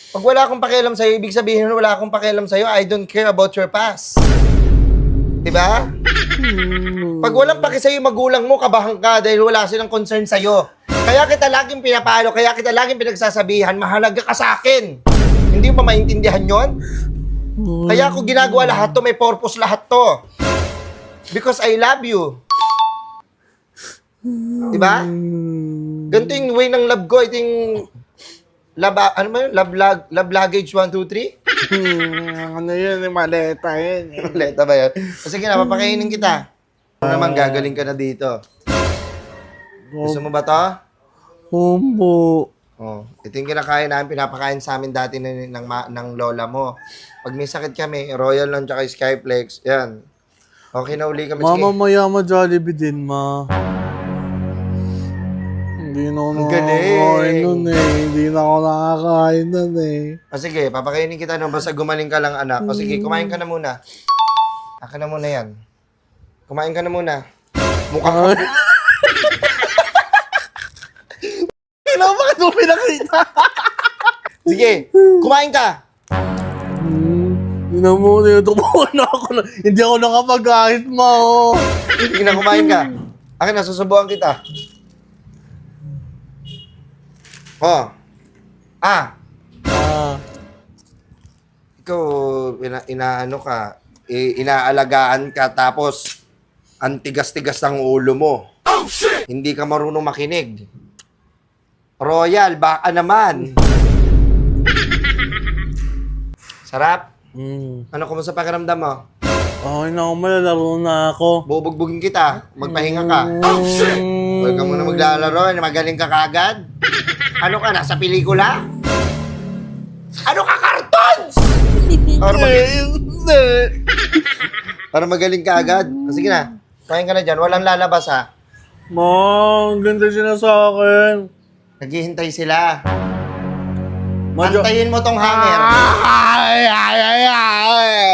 Pag wala akong pakialam sa'yo, ibig sabihin wala akong pakialam sa'yo, I don't care about your past. Diba? Pag walang paki sa'yo, magulang mo, kabahan ka dahil wala silang concern sa'yo. Kaya kita laging pinapalo, kaya kita laging pinagsasabihan, mahalaga ka sa akin. Hindi mo maintindihan yon? Kaya ako ginagawa lahat to, may purpose lahat to. Because I love you. Diba? Ganito yung way ng love ko. Ito yung love, ano ba yun? Love luggage 1, 2, 3? Ano yun? Maleta yun. Maleta ba yun? Sige na, papakainin kita. Ano naman, gagaling ka na dito. Gusto mo ba to? Humbo. Oh, ito yung kinakain namin, pinapakain sa amin dati ng lola mo. Pag may sakit kami, Royal lang tsaka Skyflex, yan. Okay na uli kami. Mama, Sige. maya Jollibee din, ma. Hindi na ako Ang galing. nakakain nun eh. Hindi na ako nakakain nun eh. O sige, papakainin kita nung basta gumaling ka lang, anak. O sige, kumain ka na muna. Akin na muna yan. Kumain ka na muna. Mukha ka. Kailangan bakit mo pinakita? Sige, kumain ka. Hindi na mo, tinutubuan na ako. Hindi ako nakapag-kahit, ma. Sige na, kumain ka. Akin na, susubukan kita. Oh. Ikaw, inaano ka, inaalagaan ka, tapos ang tigas-tigas ng ulo mo. Oh, shit! Hindi ka marunong makinig. Royal, baka naman. Sarap. Ano, kumusta pakiramdam mo? Okay na ako, malalaro na ako. Bubugbugin kita. Magpahinga ka. Oh, shit! Huwag ka muna maglalaro. Magaling ka kagad. Ano ka, nasa pelikula? Ano ka, cartoons? Para magaling ka agad. Sige na. Kain ka na dyan. Walang lalabas, ha? Ma, ang ganda sila sa akin. Naghihintay sila. Antayin mo tong hanger. Ay, ay, ay, ay.